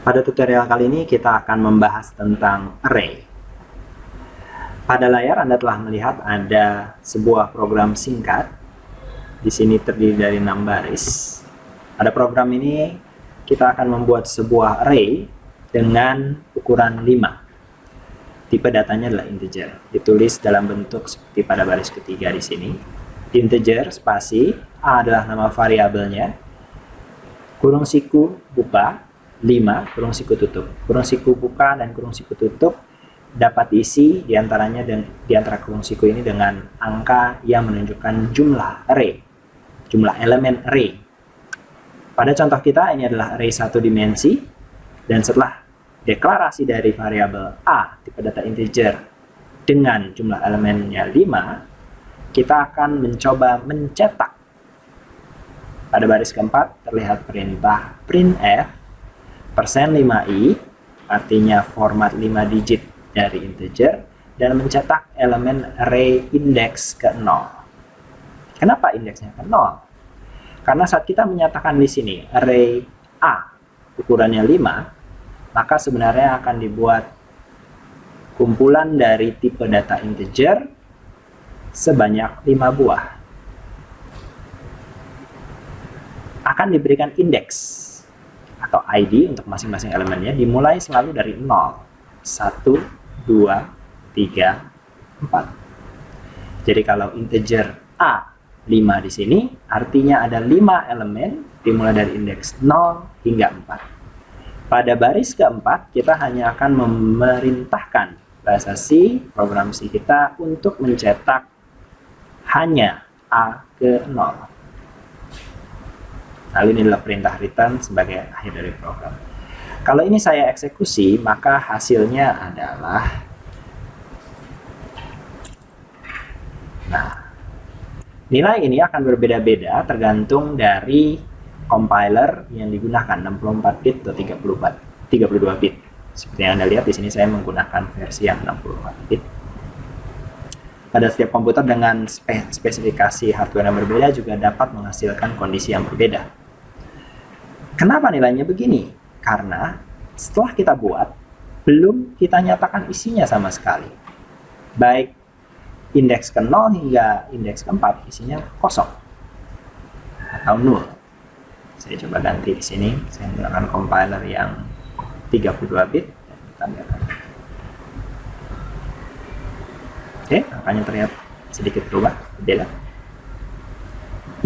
Pada tutorial kali ini kita akan membahas tentang array. Pada layar Anda telah melihat ada sebuah program singkat. Di sini terdiri dari 6 baris. Pada program ini kita akan membuat sebuah array dengan ukuran 5. Tipe datanya adalah integer. Ditulis dalam bentuk seperti pada baris ketiga di sini. Integer spasi A adalah nama variabelnya. Kurung siku buka 5, kurung siku tutup. Kurung siku buka dan kurung siku tutup dapat diisi diantaranya dan diantara kurung siku ini dengan angka yang menunjukkan jumlah array, jumlah elemen array. Pada contoh kita ini adalah array 1 dimensi, dan setelah deklarasi dari variabel A tipe data integer dengan jumlah elemennya 5, kita akan mencoba mencetak. Pada baris keempat terlihat perintah printf %5i, artinya format 5 digit dari integer, dan mencetak elemen array indeks ke 0. Kenapa indeksnya ke 0? Karena saat kita menyatakan di sini array A ukurannya 5, maka sebenarnya akan dibuat kumpulan dari tipe data integer sebanyak 5 buah. Akan diberikan indeks atau ID untuk masing-masing elemennya dimulai selalu dari 0, 1, 2, 3, 4. Jadi kalau integer A 5 di sini, artinya ada 5 elemen dimulai dari indeks 0 hingga 4. Pada baris keempat, kita hanya akan memerintahkan bahasa C, program C kita untuk mencetak hanya A ke 0. Lalu ini adalah perintah return sebagai akhir dari program. Kalau ini saya eksekusi, maka hasilnya adalah, nilai ini akan berbeda-beda tergantung dari compiler yang digunakan, 64 bit atau 32 bit. Seperti yang Anda lihat di sini saya menggunakan versi yang 64 bit. Pada setiap komputer dengan spesifikasi hardware yang berbeda juga dapat menghasilkan kondisi yang berbeda. Kenapa nilainya begini? Karena setelah kita buat, belum kita nyatakan isinya sama sekali. Baik indeks ke 0 hingga indeks ke 4, isinya kosong atau 0. Saya coba ganti di sini. Saya menggunakan compiler yang 32 bit. Oke, angkanya terlihat sedikit berubah, beda.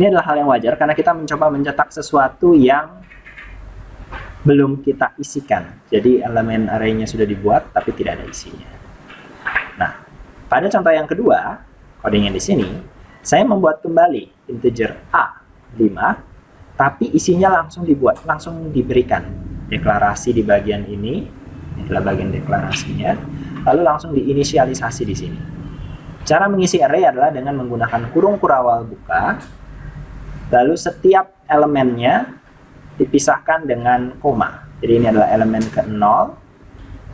Ini adalah hal yang wajar karena kita mencoba mencetak sesuatu yang belum kita isikan. Jadi elemen array-nya sudah dibuat tapi tidak ada isinya. Nah, pada contoh yang kedua, codingnya di sini, saya membuat kembali integer A 5, tapi isinya langsung dibuat, langsung diberikan. Deklarasi di bagian ini adalah bagian deklarasinya, lalu langsung diinisialisasi di sini. Cara mengisi array adalah dengan menggunakan kurung kurawal buka, lalu setiap elemennya dipisahkan dengan koma. Jadi ini adalah elemen ke-0,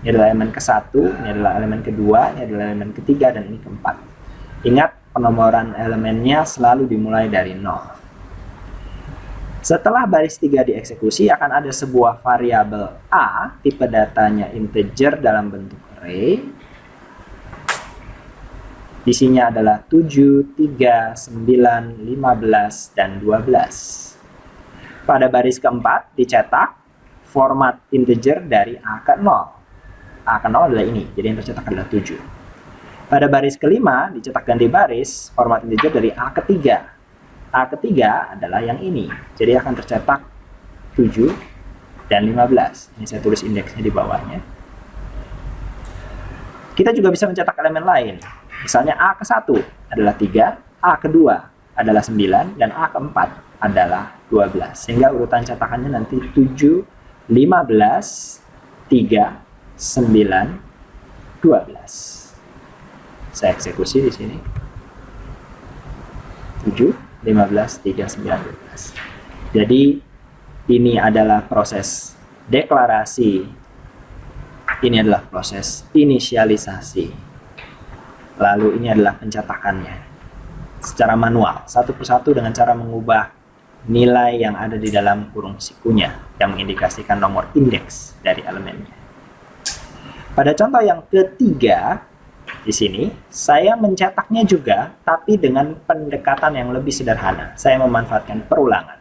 ini adalah elemen ke-1, ini adalah elemen kedua, ini adalah elemen ketiga, dan ini ke-4. Ingat, penomoran elemennya selalu dimulai dari 0. Setelah baris 3 dieksekusi, akan ada sebuah variabel A, tipe datanya integer dalam bentuk array. Isinya adalah 7, 3, 9, 15, dan 12. Pada baris keempat dicetak format integer dari A ke 0. A ke 0 adalah ini, jadi yang tercetak adalah 7. Pada baris kelima dicetak ganti baris format integer dari A ke 3. A ke 3 adalah yang ini, jadi akan tercetak 7 dan 15. Ini saya tulis indeksnya di bawahnya. Kita juga bisa mencetak elemen lain. Misalnya A ke 1 adalah 3, A ke 2 adalah 9, dan A ke 4 adalah 12. Sehingga urutan cetakannya nanti 7, 15, 3, 9, 12. Saya eksekusi di sini. 7, 15, 3, 9, 12. Jadi ini adalah proses deklarasi. Ini adalah proses inisialisasi. Lalu ini adalah pencetakannya secara manual, satu persatu dengan cara mengubah nilai yang ada di dalam kurung sikunya yang mengindikasikan nomor indeks dari elemennya. Pada contoh yang ketiga, di sini saya mencetaknya juga, tapi dengan pendekatan yang lebih sederhana. Saya memanfaatkan perulangan.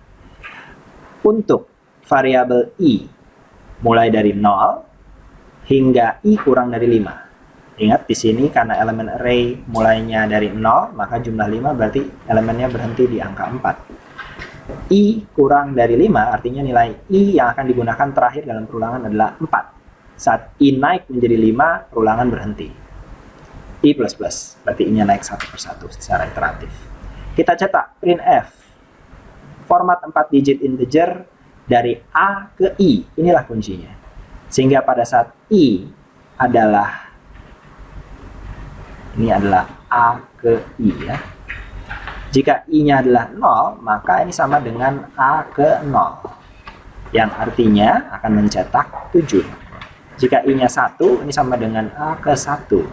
Untuk variabel i mulai dari 0 hingga i kurang dari 5. Ingat di sini karena elemen array mulainya dari 0, maka jumlah 5 berarti elemennya berhenti di angka 4. I kurang dari 5 artinya nilai i yang akan digunakan terakhir dalam perulangan adalah 4. Saat i naik menjadi 5, perulangan berhenti. I++, berarti i-nya naik satu persatu secara iteratif. Kita cetak printf, format 4 digit integer dari A ke I, inilah kuncinya. Sehingga pada saat I adalah, ini adalah A ke I ya. Jika I-nya adalah 0, maka ini sama dengan A ke 0, yang artinya akan mencetak 7. Jika I-nya 1, ini sama dengan A ke 1,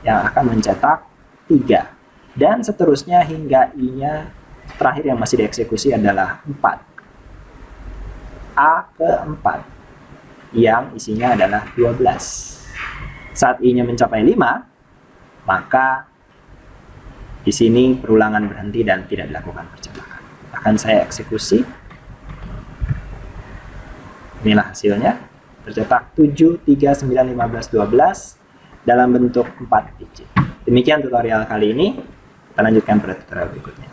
yang akan mencetak 3. Dan seterusnya hingga I-nya terakhir yang masih dieksekusi adalah 4. A ke 4, yang isinya adalah 12. Saat I-nya mencapai 5, maka di sini perulangan berhenti dan tidak dilakukan percetakan. Akan saya eksekusi. Inilah hasilnya. Tercetak 7, 3, 9, 15, 12 dalam bentuk 4 digit. Demikian tutorial kali ini. Kita lanjutkan pada tutorial berikutnya.